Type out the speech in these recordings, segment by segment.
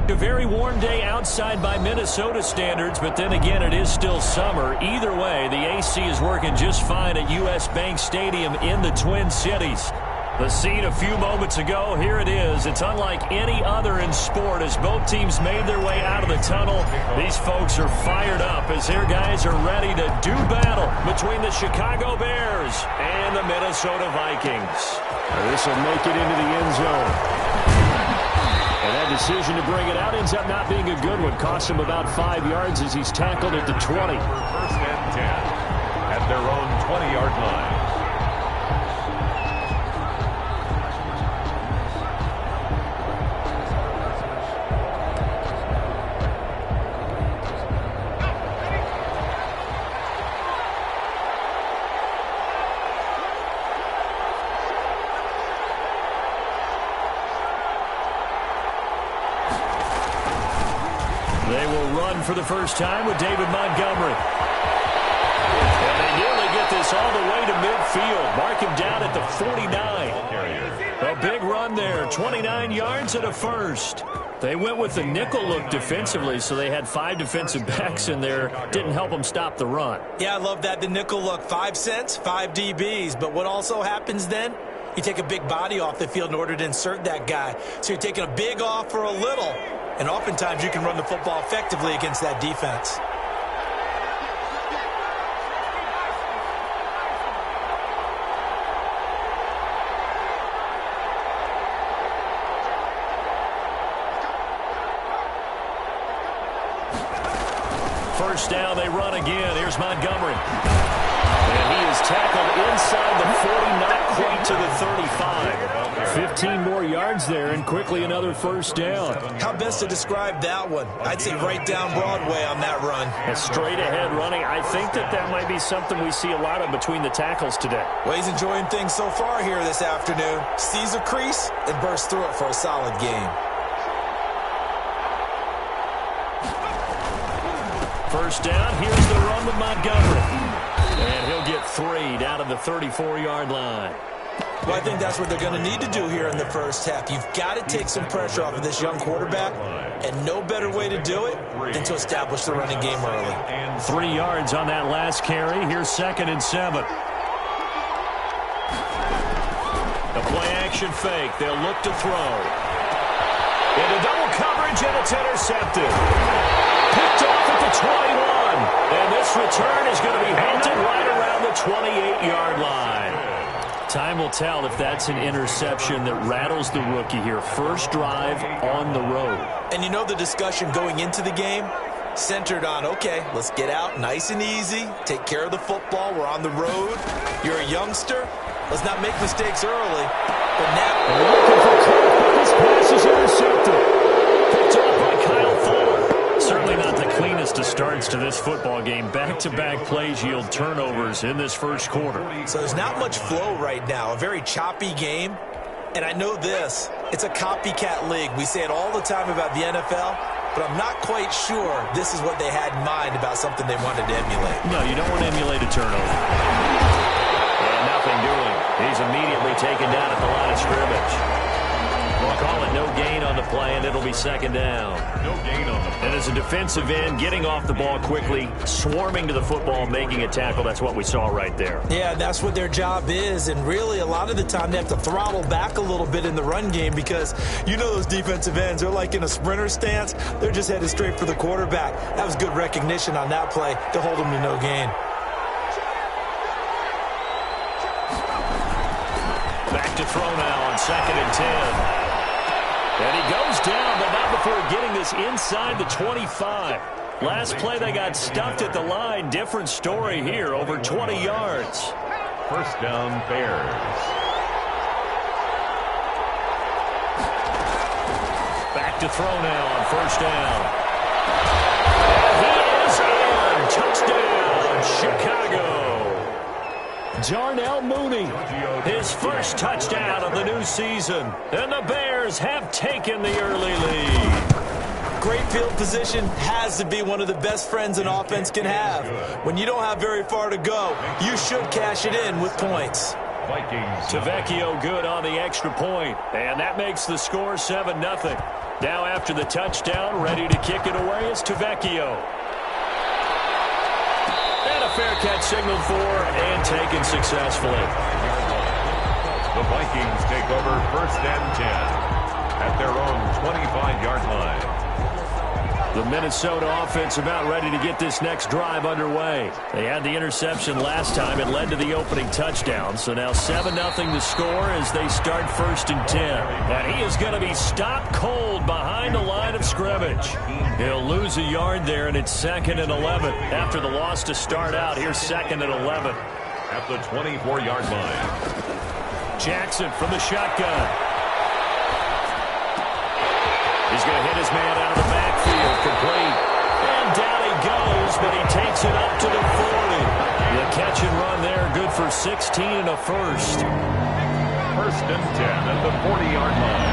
A very warm day outside by Minnesota standards, but then again, it is still summer. Either way, the AC is working just fine at U.S. Bank Stadium in the Twin Cities. The scene a few moments ago, here it is. It's unlike any other in sport as both teams made their way out of the tunnel. These folks are fired up as their guys are ready to do battle between the Chicago Bears and the Minnesota Vikings. This will make it into the end zone. And that decision to bring it out ends up not being a good one. Costs him about 5 yards as he's tackled at the 20. First and 10 at their own 20-yard line. They will run for the first time with David Montgomery. And they nearly get this all the way to midfield. Mark him down at the 49. A big run there, 29 yards and a first. They went with the nickel look defensively, so they had 5 defensive backs in there. Didn't help them stop the run. Yeah, I love that, the nickel look. 5 cents, 5 DBs. But what also happens then? You take a big body off the field in order to insert that guy. So you're taking a big off for a little. And oftentimes you can run the football effectively against that defense. First down, they run again. Here's Montgomery. And he is tackled inside the 40, not quite to the 35. 15 more yards there, and quickly another first down. How best to describe that one? I'd say right down Broadway on that run. And straight ahead running. I think that might be something we see a lot of between the tackles today. Well, he's enjoying things so far here this afternoon. Sees a crease and bursts through it for a solid game. First down, here's the run with Montgomery. And he'll get 3 down to the 34-yard line. Well, I think that's what they're going to need to do here in the first half. You've got to take some pressure off of this young quarterback, and no better way to do it than to establish the running game early. 3 yards on that last carry. Here's 2nd and 7. The play-action fake. They'll look to throw. Into double coverage, and it's intercepted. Picked off at the 21. And this return is going to be halted right around the 28-yard line. Time will tell if that's an interception that rattles the rookie here. First drive on the road. And you know the discussion going into the game centered on, okay, let's get out nice and easy, take care of the football, we're on the road. You're a youngster, let's not make mistakes early. But now, looking for Cook, this pass is intercepted. Picked off by Kyle Fuller. Certainly not the cleanest of starts to this football game. Back-to-back plays yield turnovers in this first quarter. So there's not much flow right now. A very choppy game. And I know this. It's a copycat league. We say it all the time about the NFL, but I'm not quite sure this is what they had in mind about something they wanted to emulate. No, you don't want to emulate a turnover. And nothing doing. He's immediately taken down at the line of scrimmage. We'll call it no gain on the play, and it'll be 2nd down. No gain on the play. And as a defensive end, getting off the ball quickly, swarming to the football, making a tackle, that's what we saw right there. Yeah, that's what their job is, and really a lot of the time they have to throttle back a little bit in the run game because you know those defensive ends, they're like in a sprinter stance. They're just headed straight for the quarterback. That was good recognition on that play to hold them to no gain. Back to throw now on 2nd and 10. And he goes down, but not before getting this inside the 25. Last play, they got stuffed at the line. Different story here, over 20 yards. First down, Bears. Back to throw now on 1st down. And he is in. Touchdown, Chicago. Darnell Mooney, his first touchdown of the new season. And the Bears have taken the early lead. Great field position has to be one of the best friends an offense can have. When you don't have very far to go, you should cash it in with points. Vikings. Tavecchio good on the extra point. And that makes the score 7-0. Now after the touchdown, ready to kick it away is Tavecchio. And a fair catch signaled for and taken successfully. The Vikings take over 1st and 10 at their own 25-yard line. The Minnesota offense about ready to get this next drive underway. They had the interception last time. It led to the opening touchdown. So now 7-0 the score as they start 1st and 10. And he is going to be stopped cold behind the line of scrimmage. He'll lose a yard there, and it's 2nd and 11. After the loss to start out, here's 2nd and 11. At the 24-yard line. Jackson from the shotgun. He's going to hit his man out of the backfield, complete. And down he goes, but he takes it up to the 40. The catch and run there, good for 16 and a first. 1st and 10 at the 40-yard line.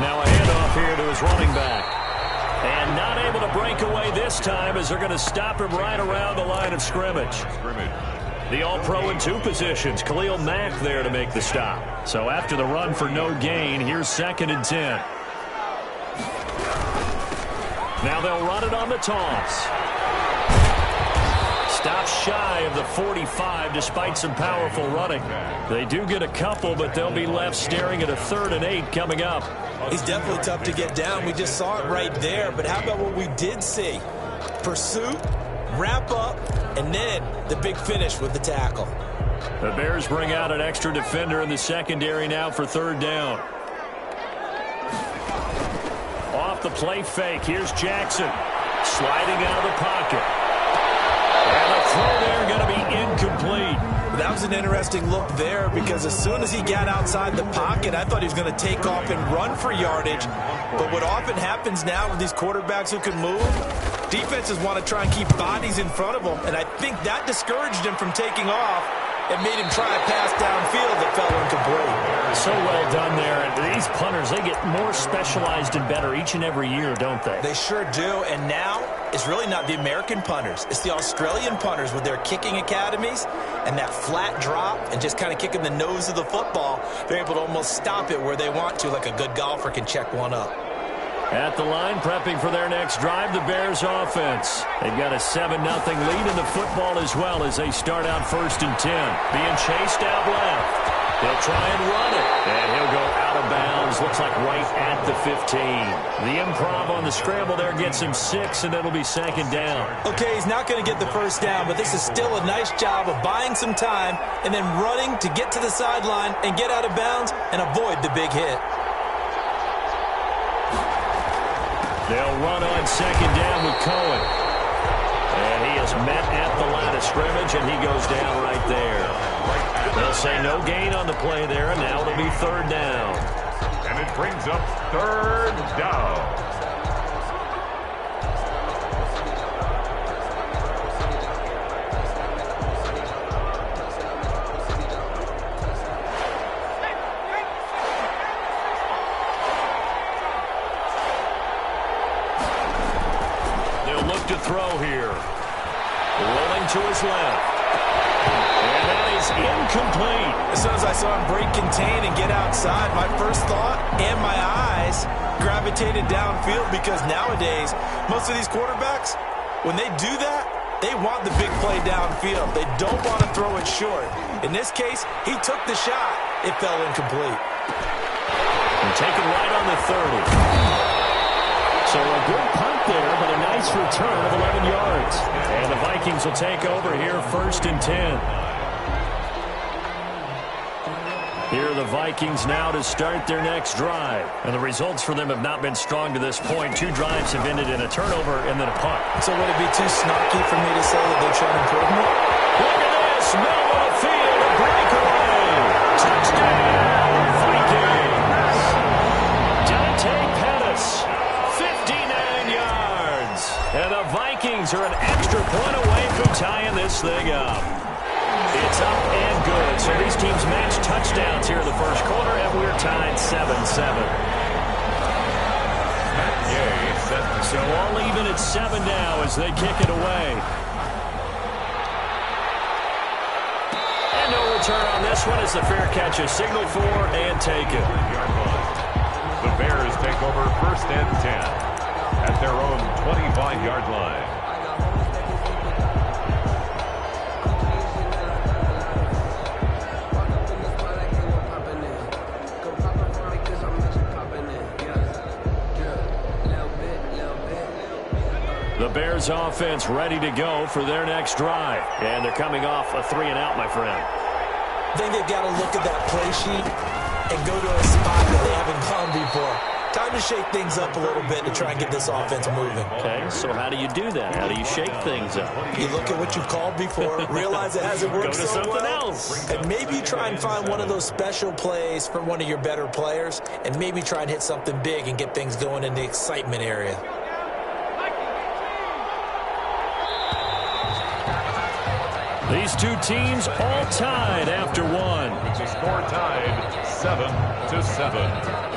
Now a handoff here to his running back. And not able to break away this time as they're going to stop him right around the line of scrimmage. The All-Pro in 2 positions. Khalil Mack there to make the stop. So after the run for no gain, here's 2nd and 10. Now they'll run it on the toss. Stops shy of the 45 despite some powerful running. They do get a couple, but they'll be left staring at a 3rd and 8 coming up. He's definitely tough to get down. We just saw it right there. But how about what we did see? Pursuit, wrap up, and then the big finish with the tackle. The Bears bring out an extra defender in the secondary now for 3rd down. Off the play fake, here's Jackson. Sliding out of the pocket. And the throw there going to be incomplete. That was an interesting look there because as soon as he got outside the pocket, I thought he was going to take off and run for yardage. But what often happens now with these quarterbacks who can move, defenses want to try and keep bodies in front of them, and I think that discouraged him from taking off and made him try a pass downfield that fell incomplete. So well done there. And these punters, they get more specialized and better each and every year, don't they? They sure do, and now it's really not the American punters. It's the Australian punters with their kicking academies and that flat drop and just kind of kicking the nose of the football. They're able to almost stop it where they want to, like a good golfer can check one up. At the line, prepping for their next drive, the Bears offense. They've got a 7-0 lead in the football as well as they start out 1st and 10. Being chased out left. They'll try and run it. And he'll go out of bounds. Looks like right at the 15. The improv on the scramble there gets him 6, and it'll be 2nd down. Okay, he's not going to get the 1st down, but this is still a nice job of buying some time and then running to get to the sideline and get out of bounds and avoid the big hit. They'll run on 2nd down with Cohen. And he is met at the line of scrimmage, and he goes down right there. They'll say no gain on the play there, and now it'll be 3rd down. And it brings up 3rd down. To throw here. Rolling to his left. And that is incomplete. As soon as I saw him break contain and get outside, my first thought and my eyes gravitated downfield because nowadays, most of these quarterbacks, when they do that, they want the big play downfield. They don't want to throw it short. In this case, he took the shot. It fell incomplete. And taken right on the 30. So a good punt there, but a nice return of 11 yards. And the Vikings will take over here 1st and 10. Here are the Vikings now to start their next drive. And the results for them have not been strong to this point. 2 drives have ended in a turnover and then a punt. So would it be too snarky for me to say that they've shown improvement? Look at this. Middle of the field. A breakaway. Touchdown, Vikings. Dante Pettis. 59 yards. And the Vikings are an extra point away from tying this thing up. It's up and good. So these teams match touchdowns here in the first quarter, and we're tied 7-7. So all even at 7 now as they kick it away. And no return on this one as the fair catch is signaled for and taken. first and 10 at their own 25-yard line. The Bears offense ready to go for their next drive. And they're coming off a 3-and-out, my friend. I think they've got to look at that play sheet and go to a spot that they haven't gone before. Time to shake things up a little bit to try and get this offense moving. Okay, so how do you do that? How do you shake things up? You look at what you've called before, realize it hasn't worked Go to so something well, else. and maybe try and find one of those special plays for one of your better players, and maybe try and hit something big and get things going in the excitement area. These two teams all tied after one. The score tied 7-7.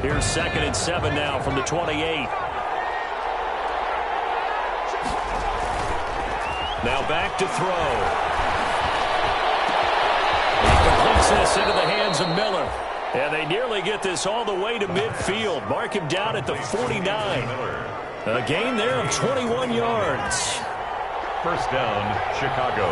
Here's 2nd and 7 now from the 28. Now back to throw. He completes this into the hands of Miller. And they nearly get this all the way to midfield. Mark him down at the 49. A gain there of 21 yards. First down, Chicago.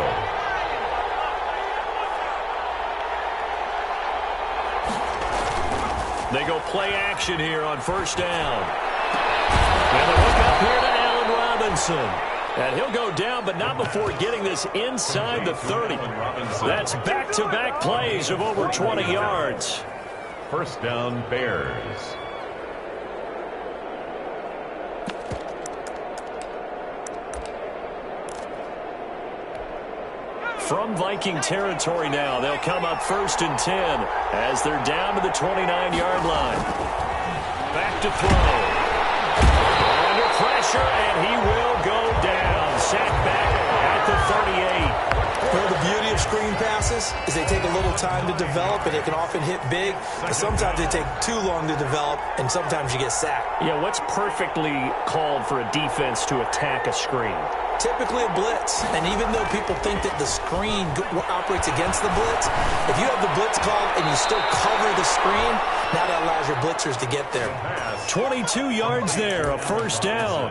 They go play action here on first down. And they look up here to Allen Robinson. And he'll go down, but not before getting this inside the 30. That's back-to-back plays of over 20 yards. First down, Bears. From Viking territory now, they'll come up 1st and 10 as they're down to the 29-yard line. Back to throw. Under pressure, and he will go down. Sacked back at the 38. Well, the beauty of screen passes is they take a little time to develop, and they can often hit big. But sometimes they take too long to develop, and sometimes you get sacked. Yeah, what's perfectly called for a defense to attack a screen? Typically a blitz, and even though people think that the screen operates against the blitz, if you have the blitz called and you still cover the screen, now that allows your blitzers to get there. 22 yards there, a first down.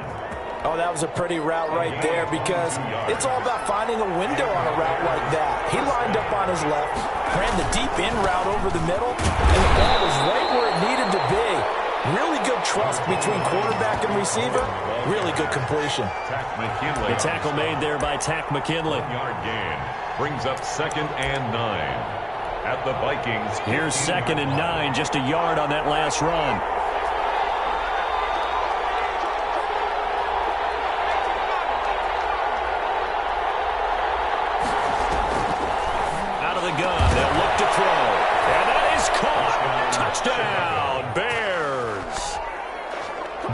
Oh, that was a pretty route right there because it's all about finding a window on a route like that. He lined up on his left, ran the deep in route over the middle, and the ball was right where it needed to be. Really good trust between quarterback and receiver. Really good completion. The tackle made there by Tack McKinley. Yard gain brings up 2nd and 9 at the Vikings. Here's 2nd and 9, just a yard on that last run. Out of the gun, they'll look to throw. And that is caught. Touchdown, Bears.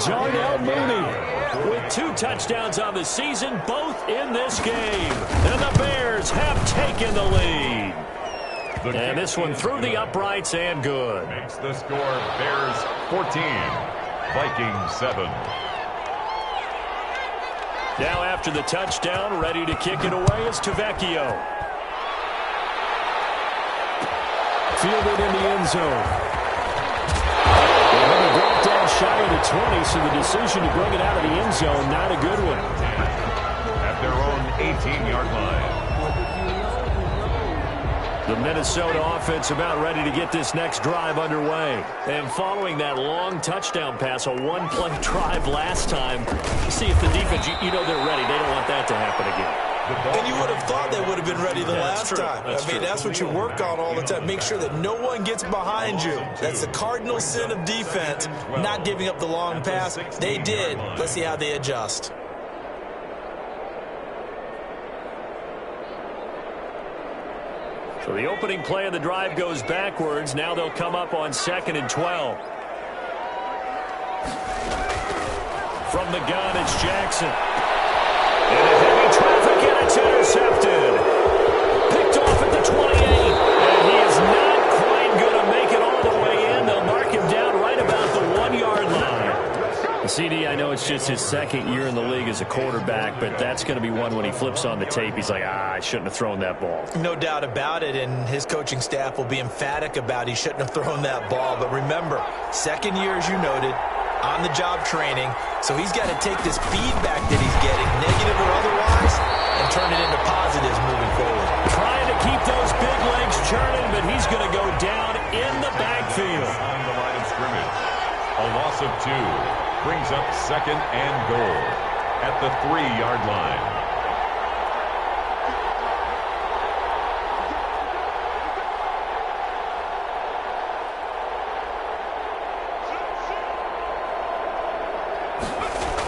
Jarnell Mooney with 2 touchdowns on the season, both in this game. And the Bears have taken the lead. And this one through the uprights and good. Makes the score Bears 14, Vikings 7. Now after the touchdown, ready to kick it away is Tavecchio. Fielded in the end zone. They're going to drop down shy of the 20, so the decision to bring it out of the end zone, not a good one. At their own 18-yard line. The Minnesota offense about ready to get this next drive underway. And following that long touchdown pass, a one-play drive last time, see if the defense, you know they're ready. They don't want that to happen again. And you would have thought they would have been ready the last time. I mean, that's what you work on all the time. Make sure that no one gets behind you. That's the cardinal sin of defense, not giving up the long pass. They did. Let's see how they adjust. So the opening play of the drive goes backwards. Now they'll come up on 2nd and 12. From the gun, it's Jackson. And a heavy traffic, and it's intercepted. Picked off at the 28. And he is not quite going to make it all the way in. it's just his second year in the league as a quarterback, but that's going to be one when he flips on the tape. He's like, I shouldn't have thrown that ball. No doubt about it, and his coaching staff will be emphatic about he shouldn't have thrown that ball. But remember, second year, as you noted, on-the-job training, so he's got to take this feedback that he's getting, negative or otherwise, and turn it into positives moving forward. Trying to keep those big legs churning, but he's going to go down in the backfield. On the line of scrimmage, a loss of 2 brings up second and goal at the 3-yard line.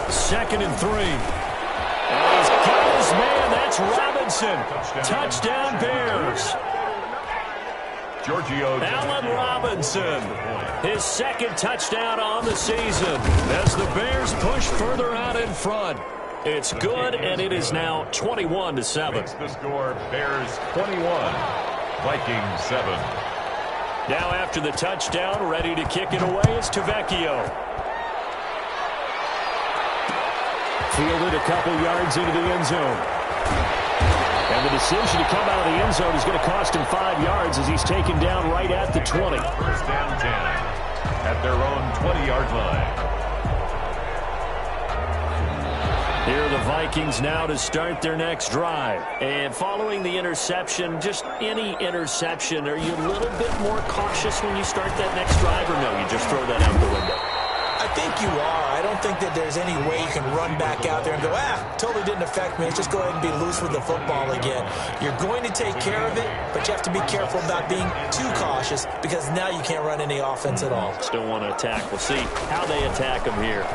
Second and 3. And he's got his man. That's Robinson. Touchdown Bears. Allen Robinson, his second touchdown on the season as the Bears push further out in front. It's good, and it is now 21-7. Makes the score Bears 21, Vikings 7. Now after the touchdown, ready to kick it away, it's Tavecchio. Fielded a couple yards into the end zone. And the decision to come out of the end zone is going to cost him 5 yards as he's taken down right at the 20. First down 10 at their own 20-yard line. Here are the Vikings now to start their next drive. And following the interception, just any interception, are you a little bit more cautious when you start that next drive, or no, you just throw that out the window? I think you are. I don't think that there's any way you can run back out there and go, totally didn't affect me. Let's just go ahead and be loose with the football again. You're going to take care of it, but you have to be careful about being too cautious because now you can't run any offense at all. Still want to attack. We'll see how they attack him here.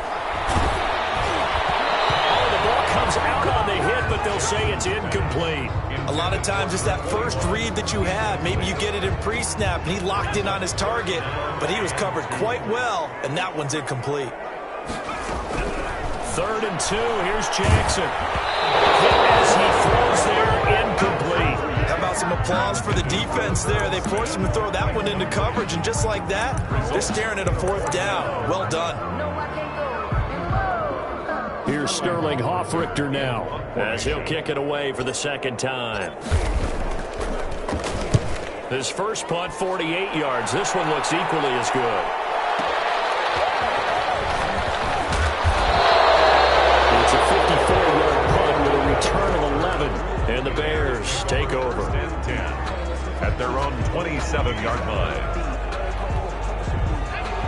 Comes out on the hit, but they'll say it's incomplete. A lot of times it's that first read that you have. Maybe you get it in pre-snap, and he locked in on his target, but he was covered quite well, and that one's incomplete. 3rd and 2. Here's Jackson. As he throws there, incomplete. How about some applause for the defense there? They forced him to throw that one into coverage, and just like that, they're staring at a 4th down. Well done. Here's Sterling Hoffrichter now as he'll kick it away for the second time. His first punt, 48 yards. This one looks equally as good. It's a 54-yard punt with a return of 11. And the Bears take over. 10 at their own 27-yard line.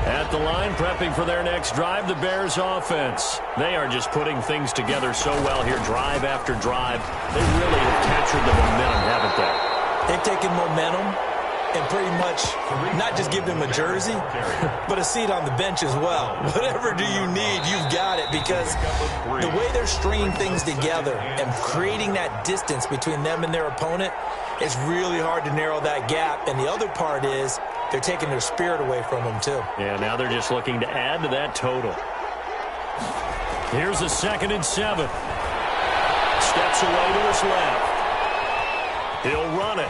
At the line, prepping for their next drive, the Bears offense. They are just putting things together so well here, drive after drive. They really have captured the momentum, haven't they? They've taken momentum and pretty much not just give them a jersey, but a seat on the bench as well. Whatever do you need, you've got it, because the way they're stringing things together and creating that distance between them and their opponent, it's really hard to narrow that gap. And the other part is they're taking their spirit away from them, too. Yeah, now they're just looking to add to that total. Here's a 2nd and 7. Steps away to his left. He'll run it.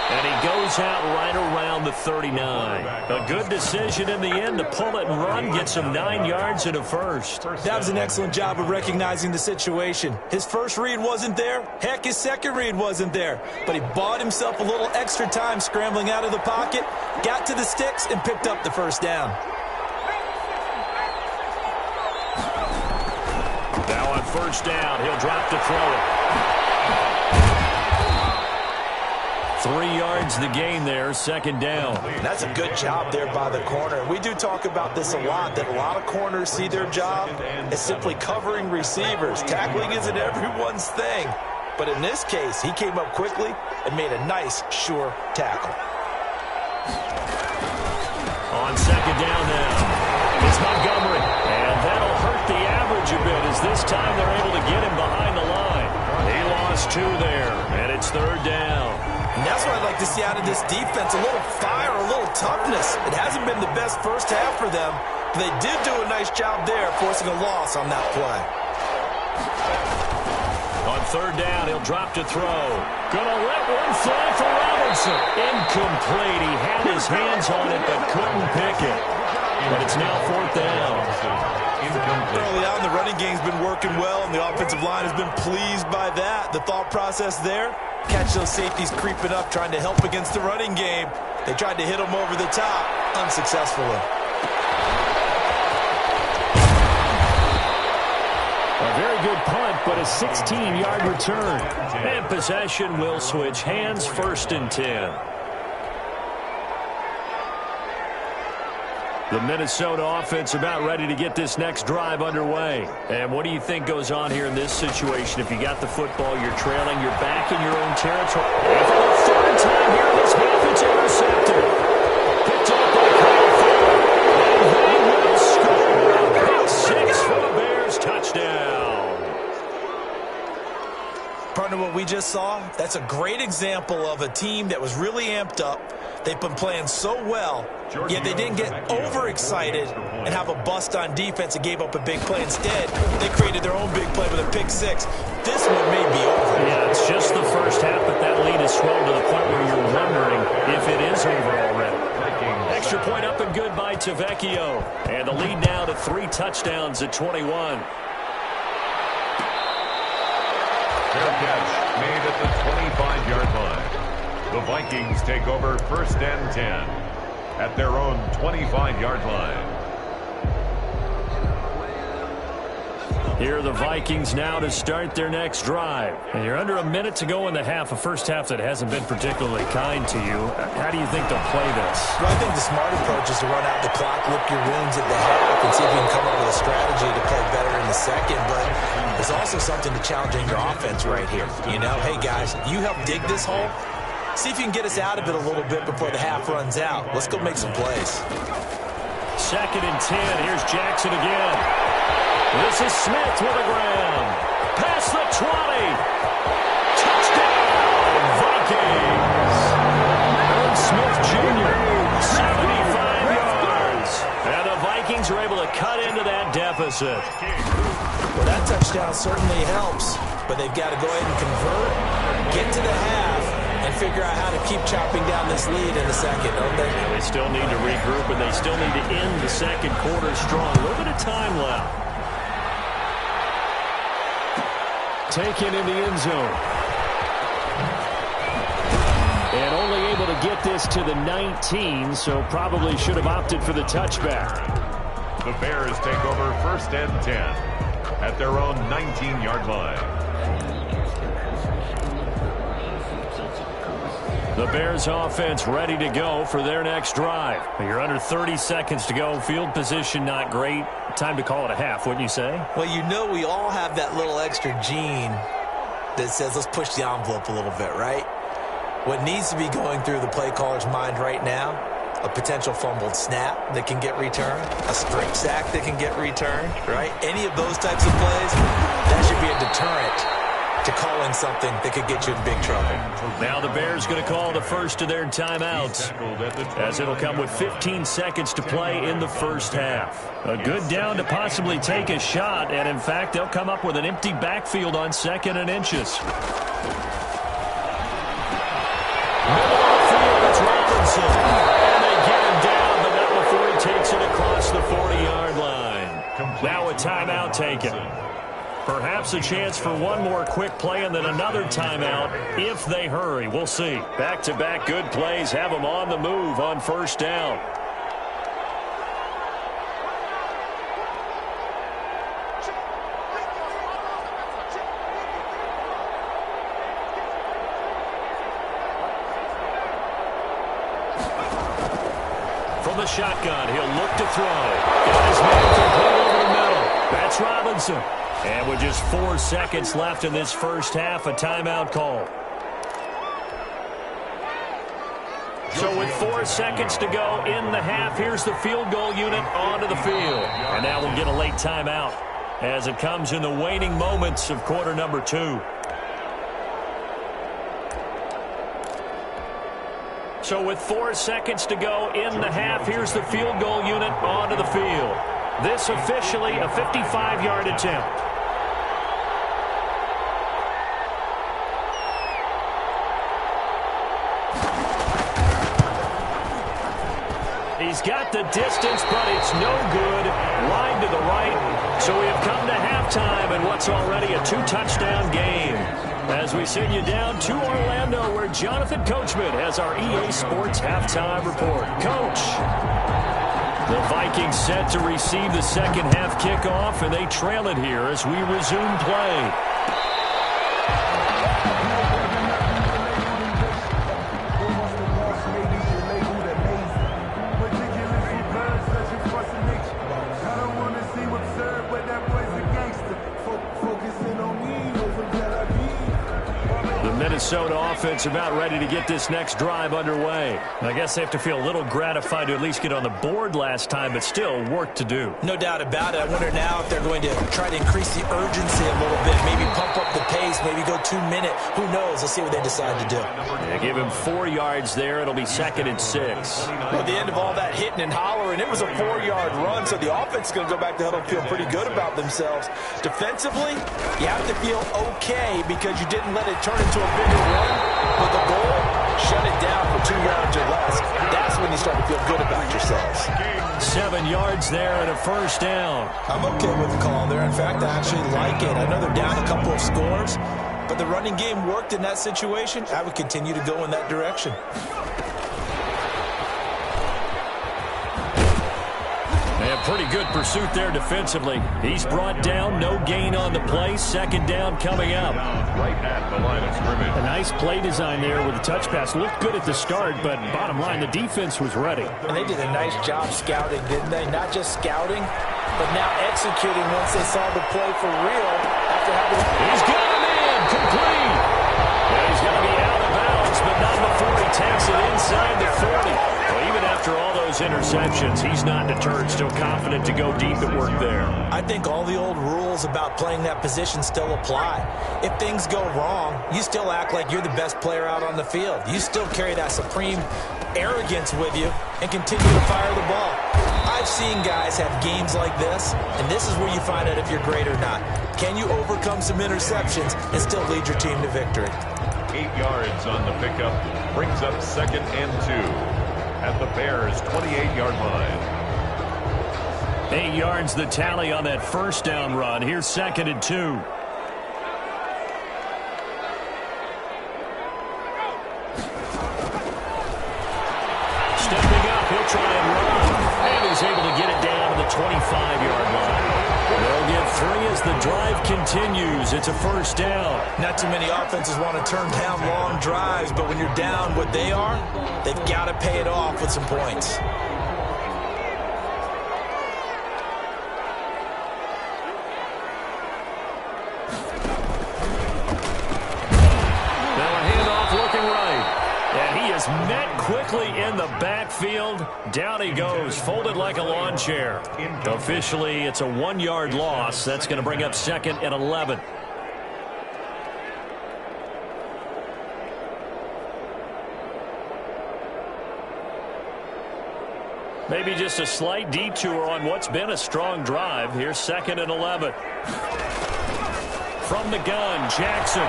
And he goes out right around the 39. A good decision in the end to pull it and run, gets him 9 yards and a first. That was an excellent job of recognizing the situation. His first read wasn't there. Heck, his second read wasn't there. But he bought himself a little extra time scrambling out of the pocket, got to the sticks, and picked up the first down. Now on first down, he'll drop to throw it. 3 yards the gain there, second down. That's a good job there by the corner. We do talk about this a lot, that a lot of corners see their job as simply covering receivers. Tackling isn't everyone's thing. But in this case, he came up quickly and made a nice, sure tackle. On second down now, it's Montgomery. And that'll hurt the average a bit as this time they're able to get him behind the line. He lost 2 there, and it's third down. And that's what I'd like to see out of this defense, a little fire, a little toughness. It hasn't been the best first half for them, but they did do a nice job there, forcing a loss on that play. On third down, he'll drop to throw. Gonna let one fly for Robinson. Incomplete. He had his hands on it, but couldn't pick it. But it's now 4th down. Early on, the been working well, and the offensive line has been pleased by that. The thought process there, catch those safeties creeping up, trying to help against the running game. They tried to hit them over the top, unsuccessfully. A very good punt, but a 16-yard return. And possession will switch hands, 1st and 10. The Minnesota offense about ready to get this next drive underway. And what do you think goes on here in this situation? If you got the football, you're trailing, you're back in your own territory. And for the 3rd time here in this half, it's intercepted. Picked up by Kyle Fuller. And he will score. Pick 6 for the Bears. Touchdown. Partner, what we just saw, that's a great example of a team that was really amped up. They've been playing so well, yet they didn't get overexcited and have a bust on defense and gave up a big play. Instead, they created their own big play with a pick 6. This one may be over. Yeah, it's just the first half, but that lead has swelled to the point where you're wondering if it is over already. Extra point up and good by Tavecchio. And the lead now to 3 touchdowns at 21. Fair catch made at the 25-yard line. The Vikings take over 1st and 10 at their own 25-yard line. Here are the Vikings now to start their next drive. And you're under a minute to go in the half, a first half that hasn't been particularly kind to you. How do you think they'll play this? Well, I think the smart approach is to run out the clock, lick your wounds at the half, and see if you can come up with a strategy to play better in the second. But there's also something to challenging your offense right here. You know, hey, guys, you help dig this hole. See if you can get us out of it a little bit before the half runs out. Let's go make some plays. 2nd and 10. Here's Jackson again. This is Smith with a ground. Past the 20. Touchdown, Vikings. Aaron Smith Jr., 75 yards. And the Vikings are able to cut into that deficit. Well, that touchdown certainly helps, but they've got to go ahead and convert, get to the half, and figure out how to keep chopping down this lead in the second, don't they? They still need to regroup, and they still need to end the second quarter strong. A little bit of time left. Taken in the end zone. And only able to get this to the 19, so probably should have opted for the touchback. The Bears take over 1st and 10 at their own 19-yard line. The Bears offense ready to go for their next drive. You're under 30 seconds to go. Field position not great. Time to call it a half, wouldn't you say? Well, you know we all have that little extra gene that says let's push the envelope a little bit, right? What needs to be going through the play caller's mind right now, a potential fumbled snap that can get returned, a strip sack that can get returned, right? Any of those types of plays, that should be a deterrent to calling something that could get you in big trouble. Now the Bears going to call the first of their timeouts, as it'll come with 15 seconds to play in the first half. A good down to possibly take a shot, and in fact, they'll come up with an empty backfield on 2nd and inches. Middle of the field, it's Robinson. And they get him down, but not before he takes it across the 40-yard line. Now a timeout taken. Perhaps a chance for one more quick play and then another timeout if they hurry. We'll see. Back-to-back good plays have them on the move on 1st down. From the shotgun, he'll look to throw. Got his man complete over the middle. That's Robinson. And with just 4 seconds left in this first half, a timeout call. So with 4 seconds to go in the half, here's the field goal unit onto the field. And now we'll get a late timeout as it comes in the waning moments of quarter number 2. So with 4 seconds to go in the half, here's the field goal unit onto the field. This officially a 55-yard attempt. He's got the distance, but it's no good. Line to the right. So we have come to halftime in what's already a 2-touchdown game. As we send you down to Orlando, where Jonathan Coachman has our EA Sports halftime report. Coach. The Vikings set to receive the second half kickoff, and they trail it here as we resume play. Minnesota offense about ready to get this next drive underway. I guess they have to feel a little gratified to at least get on the board last time, but still work to do. No doubt about it. I wonder now if they're going to try to increase the urgency a little bit, maybe pump up the pace, maybe go 2-minute. Who knows? Let's see what they decide to do. Yeah, give him 4 yards there. It'll be 2nd and 6. Well, at the end of all that hitting and hollering, it was a 4-yard run, so the offense is going to go back to huddle and feel pretty good about themselves. Defensively, you have to feel okay because you didn't let it turn into a bigger run. With the goal, shut it down for 2 yards or less. That's when you start to feel good about yourselves. 7 yards there and a first down. I'm okay with the call there. In fact, I actually like it. I know they're down a couple of scores, but the running game worked in that situation. I would continue to go in that direction. And pretty good pursuit there defensively. He's brought down, no gain on the play. 2nd down coming up. Right at the line of scrimmage. A nice play design there with a touch pass. Looked good at the start, but bottom line, the defense was ready. And they did a nice job scouting, didn't they? Not just scouting, but now executing once they saw the play for real. After having He's got him in, complete. Yeah, he's going to be out of bounds, but not before he takes it inside the 40. Well, even after all those interceptions, he's not deterred, still confident to go deep at work there. I think all the old rules about playing that position still apply. If things go wrong, you still act like you're the best player out on the field. You still carry that supreme arrogance with you and continue to fire the ball. I've seen guys have games like this, and this is where you find out if you're great or not. Can you overcome some interceptions and still lead your team to victory? 8 yards on the pickup brings up 2nd and 2. At the Bears' 28-yard line. 8 yards the tally on that first down run. Here's 2nd and 2. Stepping up, he'll try and run. And he's able to get it down to the 25-yard line. They'll get 3 as the drive continues. It's a first down. Not too many offenses want to turn down long drives, but when you're down what they are, they've got to pay it off with some points. Now a handoff looking right. And he is met quickly in the backfield. Down he goes, folded like a lawn chair. Officially, it's a 1-yard loss. That's going to bring up 2nd and 11. Maybe just a slight detour on what's been a strong drive. Here's 2nd and 11. From the gun, Jackson.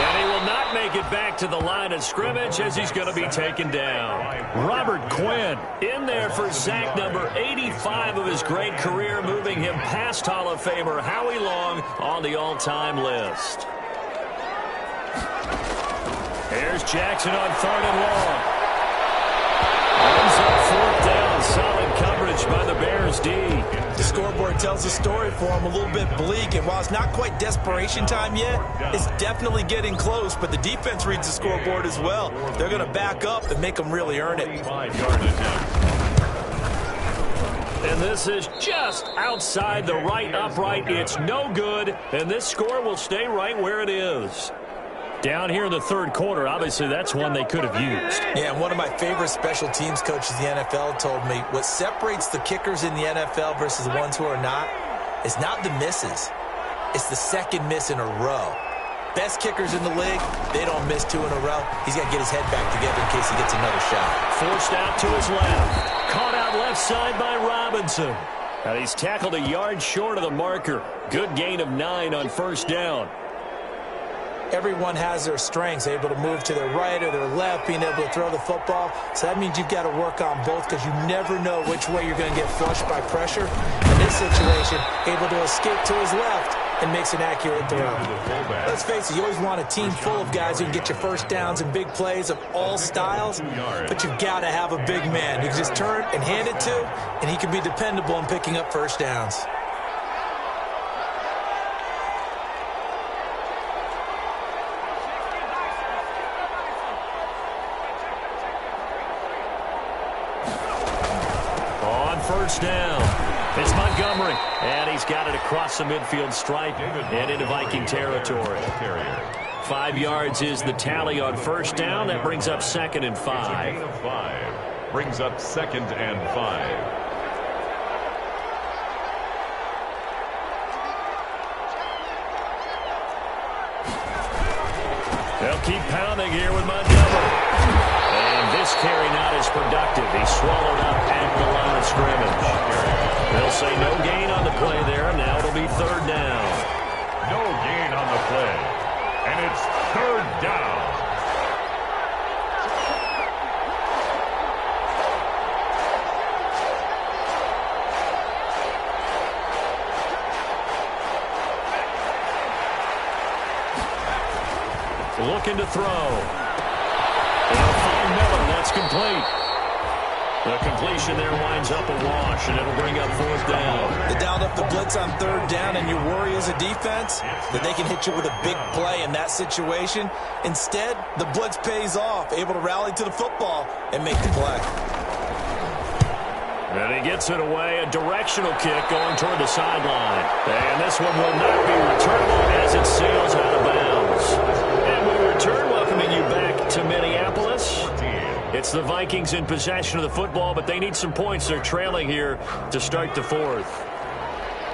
And he will not make it back to the line of scrimmage as he's going to be taken down. Robert Quinn in there for sack number 85 of his great career, moving him past Hall of Famer Howie Long on the all-time list. Here's Jackson on 3rd and long. Ends up 4th down. Solid coverage by the Bears D. The scoreboard tells the story for him, a little bit bleak, and while it's not quite desperation time yet, it's definitely getting close, but the defense reads the scoreboard as well. They're going to back up and make them really earn it. 5-yard attempt. And this is just outside the right upright. It's no good, and this score will stay right where it is. Down here in the 3rd quarter, obviously that's one they could have used. Yeah, and one of my favorite special teams coaches in the NFL told me what separates the kickers in the NFL versus the ones who are not is not the misses. It's the second miss in a row. Best kickers in the league, they don't miss 2 in a row. He's got to get his head back together in case he gets another shot. Forced out to his left. Caught out left side by Robinson. And he's tackled a yard short of the marker. Good gain of 9 on first down. everyone has their strengths, able to move to their right or their left, being able to throw the football. So that means you've got to work on both because you never know which way you're going to get flushed by pressure. In this situation, able to escape to his left and makes an accurate throw. Let's face it, you always want a team full of guys who can get you first downs and big plays of all styles, but you've got to have a big man you can just turn and hand it to, and he can be dependable in picking up first downs. On first down, it's Montgomery, and he's got it across the midfield stripe and into Viking territory. 5 yards is the tally on first down. That brings up 2nd and 5. Brings up 2nd and 5. They'll keep pounding here with Montgomery. And this carry not as productive. He's swallowed up at the line of scrimmage. They'll say no gain on the play there. Now it'll be 3rd down. No gain on the play. And it's 3rd down. Looking to throw. They'll find Miller. That's complete. The completion there winds up a wash, and it'll bring up 4th down. They dialed up the blitz on 3rd down, and your worry as a defense that they can hit you with a big play in that situation. Instead, the blitz pays off, able to rally to the football and make the play. And he gets it away, a directional kick going toward the sideline. And this one will not be returnable as it sails out of bounds. And we return, welcoming you back to Minneapolis. It's the Vikings in possession of the football, but they need some points. They're trailing here to start the 4th.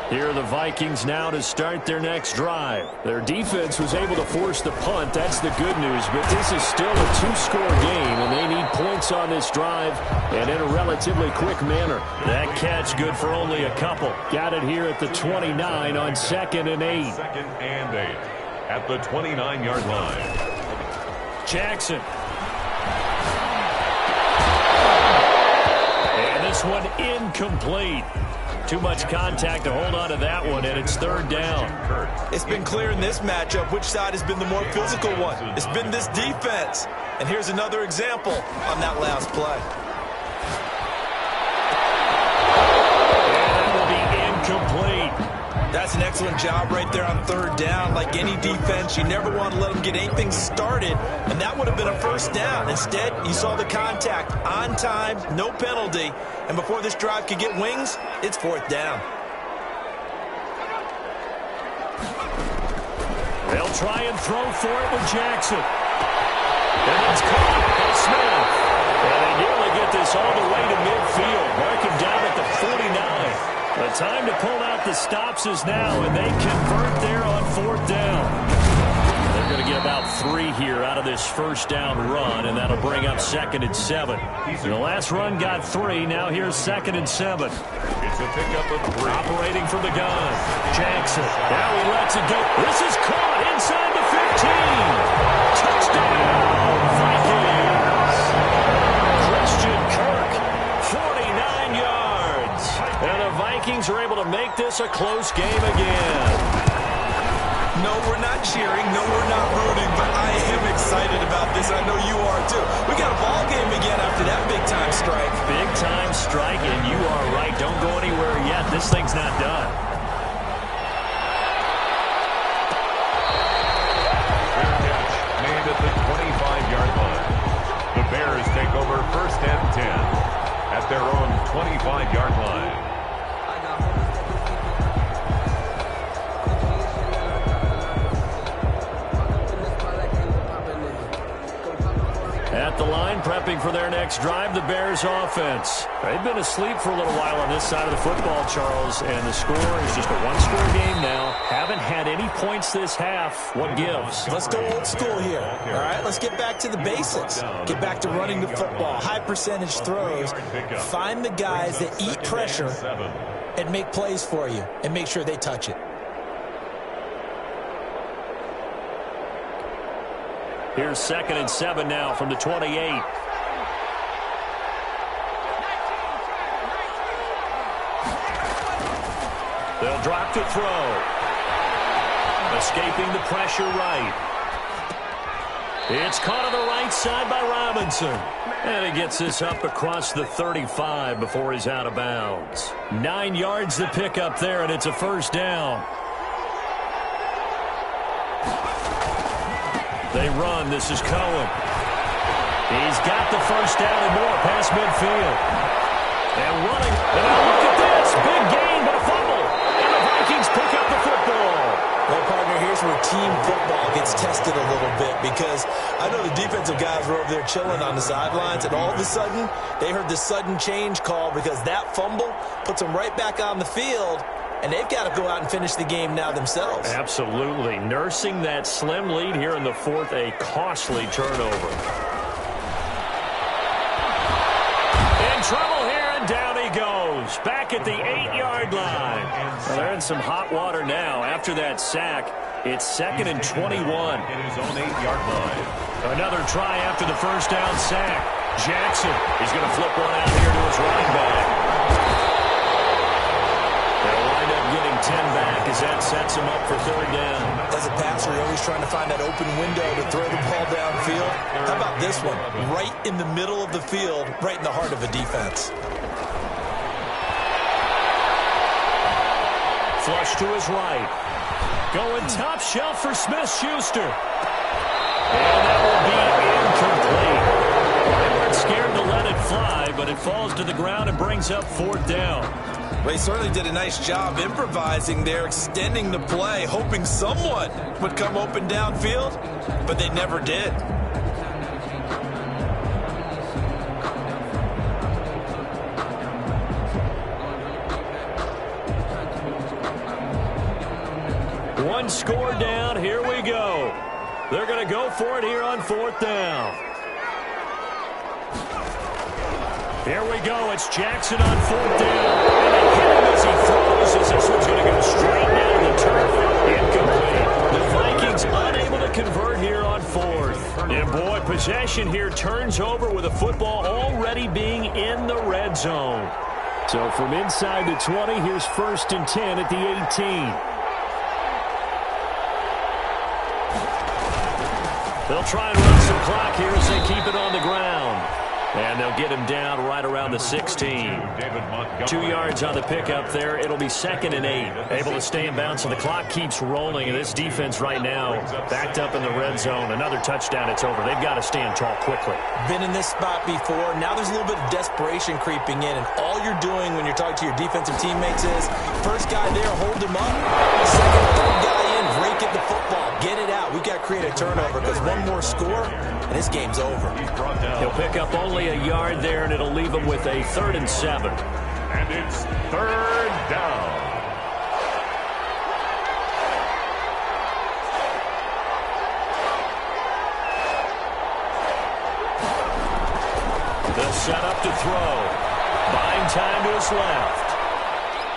Here are the Vikings now to start their next drive. Their defense was able to force the punt. That's the good news, but this is still a 2-score game, and they need points on this drive and in a relatively quick manner. That catch good for only a couple. Got it here at the 29 on 2nd and 8. 2nd and 8 at the 29-yard line. Jackson. And this one incomplete. Too much contact to hold on to that one, and it's 3rd down. It's been clear in this matchup which side has been the more physical one. It's been this defense. And here's another example on that last play. And that will be incomplete. That's an excellent job right there on 3rd down. Like any defense, you never want to let them get anything started, and that would have been a 1st down. Instead, you saw the contact on time, no penalty, and before this drive could get wings, it's 4th down. They'll try and throw for it with Jackson. And it's caught by Smith. And they nearly get this all the way to midfield. Mark him down at the 49. The time to pull out the stops is now, and they convert there on 4th down. They're going to get about 3 here out of this 1st down run, and that'll bring up 2nd and 7. The last run got 3. Now here's 2nd and 7. It's a pickup of 3. Operating from the gun. Jackson. Now he lets it go. This is caught inside the 15. Touchdown, Vikings. Christian Kirk, 49 yards. And the Vikings are able to make this a close game again. No, we're not cheering. No, we're not rooting, but I am excited about this. I know you are, too. We got a ball game again after that big-time strike. Big-time strike, and you are right. Don't go anywhere yet. This thing's not done. Fair catch made at the 25-yard line. The Bears take over 1st and 10 at their own 25-yard line. At the line, prepping for their next drive, the Bears offense. They've been asleep for a little while on this side of the football, Charles, and the score is just a 1-score game now. Haven't had any points this half. What gives? Let's go old school here. All right, let's get back to the basics. Get back to running the football, high percentage throws. Find the guys that eat pressure and make plays for you and make sure they touch it. Here's 2nd and 7 now from the 28. They'll drop to throw. Escaping the pressure right. It's caught on the right side by Robinson. And he gets this up across the 35 before he's out of bounds. 9 yards to pick up there, and it's a first down. They run. This is Cohen. He's got the first down and more past midfield. And running. And now look at this. Big gain, but a fumble. And the Vikings pick up the football. Well, partner, here's where team football gets tested a little bit, because I know the defensive guys were over there chilling on the sidelines, and all of a sudden, they heard the sudden change call because that fumble puts them right back on the field, and they've got to go out and finish the game now themselves. Absolutely. Nursing that slim lead here in the 4th, a costly turnover. In trouble here, and down he goes. Back at the 8-yard line. Well, they're in some hot water now. After that sack, it's 2nd and 21. In his own 8-yard line. Another try after the first down sack. Jackson, he's going to flip one out here to his running back. They'll wind up getting 10 back as that sets him up for 3rd down. As a passer, you're always trying to find that open window to throw the ball downfield. How about this one? Right in the middle of the field, right in the heart of a defense. Flush to his right. Going top shelf for Smith-Schuster. And that will be incomplete. They weren't scared to let it fly, but it falls to the ground and brings up 4th down. Well, he certainly did a nice job improvising there, extending the play, hoping someone would come open downfield, but they never did. One score down. Here we go. They're going to go for it here on 4th down. Here we go. It's Jackson on 4th down. And they hit him as he throws, as this one's going to go straight down the turf. Incomplete. The Vikings unable to convert here on 4th. And boy, possession here turns over with a football already being in the red zone. So from inside the 20, here's 1st and 10 at the 18. They'll try and run some clock here as they keep it on the ground. And they'll get him down right around the 16. 2 yards on the pickup there. It'll be 2nd and 8. Able to stay in bounds, and the clock keeps rolling. And this defense right now backed up in the red zone. Another touchdown, it's over. They've got to stand tall quickly. Been in this spot before. Now there's a little bit of desperation creeping in. And all you're doing when you're talking to your defensive teammates is, first guy there, hold him up. Second or third guy in, rake at the football. Get it out. We've got to create a turnover, because one more score, and this game's over. He'll pick up only a yard there, and it'll leave him with a 3rd and 7. And it's 3rd down. They'll set up to throw. Buying time to his left.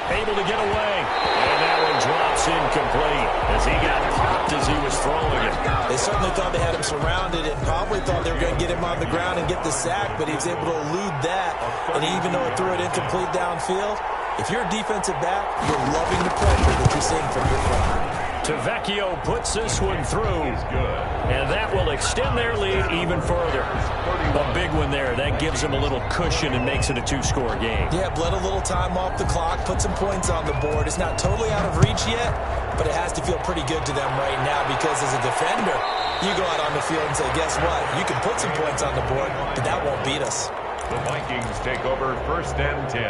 Able to get away. And that one drops incomplete as he got popped as he was throwing it. They certainly thought they had him surrounded and probably thought they were going to get him on the ground and get the sack, but he was able to elude that. And even though it threw it incomplete downfield, if you're a defensive back, you're loving the pressure that you're seeing from your front. Tavecchio puts this one through, and that will extend their lead even further. A big one there. That gives them a little cushion and makes it a 2-score game. Yeah, bled a little time off the clock, put some points on the board. It's not totally out of reach yet, but it has to feel pretty good to them right now, because as a defender, you go out on the field and say, guess what? You can put some points on the board, but that won't beat us. The Vikings take over 1st and 10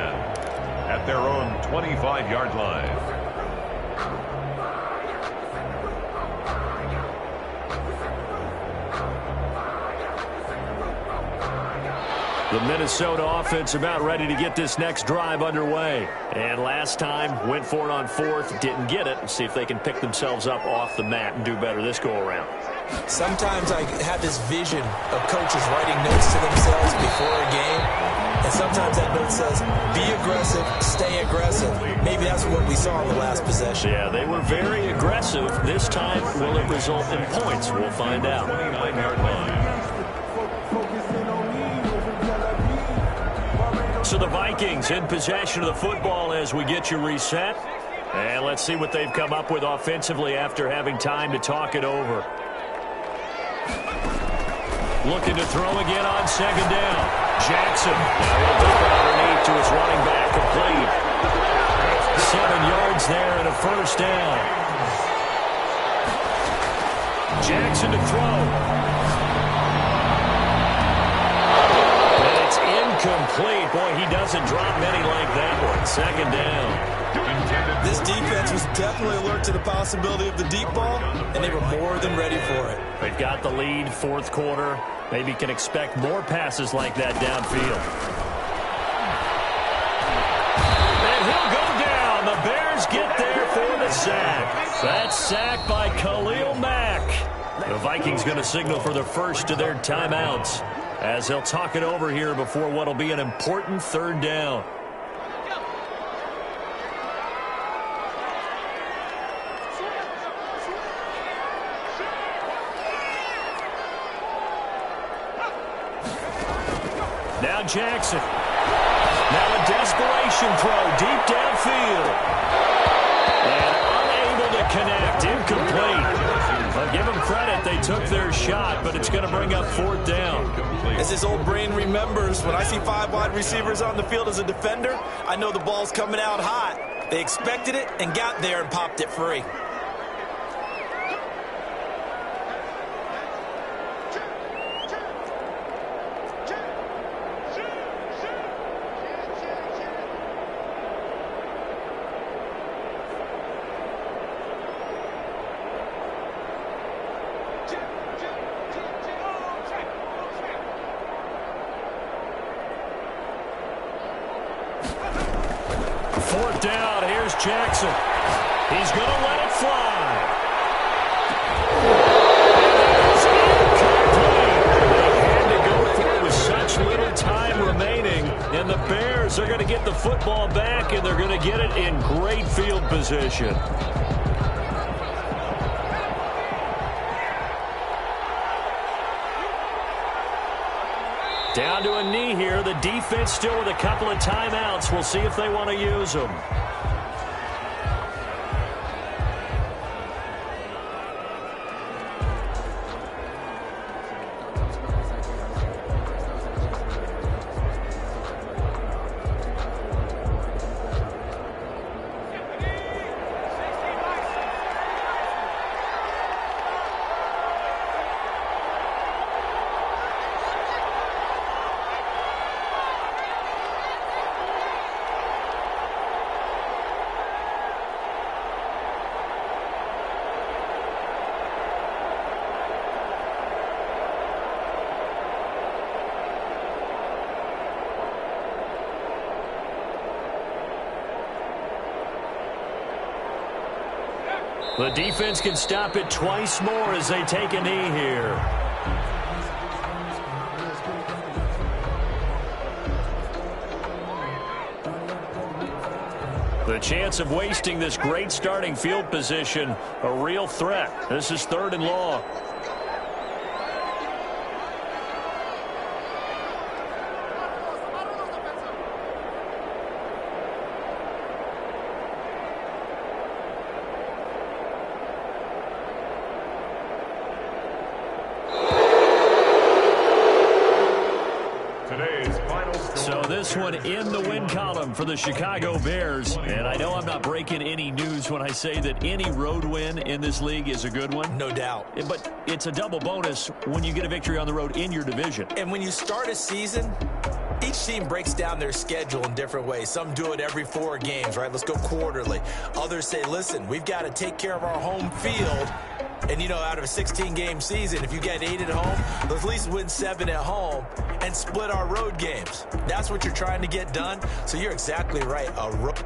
at their own 25-yard line. The Minnesota offense about ready to get this next drive underway. And last time, went for it on 4th, didn't get it. See if they can pick themselves up off the mat and do better this go-around. Sometimes I have this vision of coaches writing notes to themselves before a game. And sometimes that note says, be aggressive, stay aggressive. Maybe that's what we saw in the last possession. Yeah, they were very aggressive. This time, will it result in points? We'll find out. 29-yard line. So the Vikings in possession of the football as we get you reset. And let's see what they've come up with offensively after having time to talk it over. Looking to throw again on second down. Jackson. Now he'll dump it underneath to his running back. Complete. 7 yards there and a first down. Jackson to throw. And it's incomplete. Boy, he doesn't drop many like that one. Second down. This defense was definitely alert to the possibility of the deep ball, and they were more than ready for it. They've got the lead, fourth quarter. Maybe can expect more passes like that downfield. And he'll go down. The Bears get there for the sack. That's sacked by Khalil Mack. The Vikings going to signal for the first of their timeouts as they'll talk it over here before what will be an important third down. Now Jackson. Now a desperation throw deep downfield. And unable to connect. Incomplete. But give them credit. They took their shot, but it's going to bring up fourth down. As his old brain remembers, when I see 5 wide receivers on the field as a defender, I know the ball's coming out hot. They expected it and got there and popped it free. Fourth down, here's Jackson. He's going to let it fly. It's incomplete. They had to go for it with such little time remaining, and the Bears are going to get the football back, and they're going to get it in great field position. Down to a knee here. The defense still with a couple of timeouts. We'll see if they want to use them. The defense can stop it twice more as they take a knee here. The chance of wasting this great starting field position, a real threat. This is 3rd and long. This one in the win column for the Chicago Bears. And I know I'm not breaking any news when I say that any road win in this league is a good one. No doubt. But it's a double bonus when you get a victory on the road in your division. And when you start a season, each team breaks down their schedule in different ways. Some do it every 4 games, right? Let's go quarterly. Others say, listen, we've got to take care of our home field. And, you know, out of a 16-game season, if you get 8 at home, let's at least win 7 at home and split our road games. That's what you're trying to get done. So you're exactly right. A road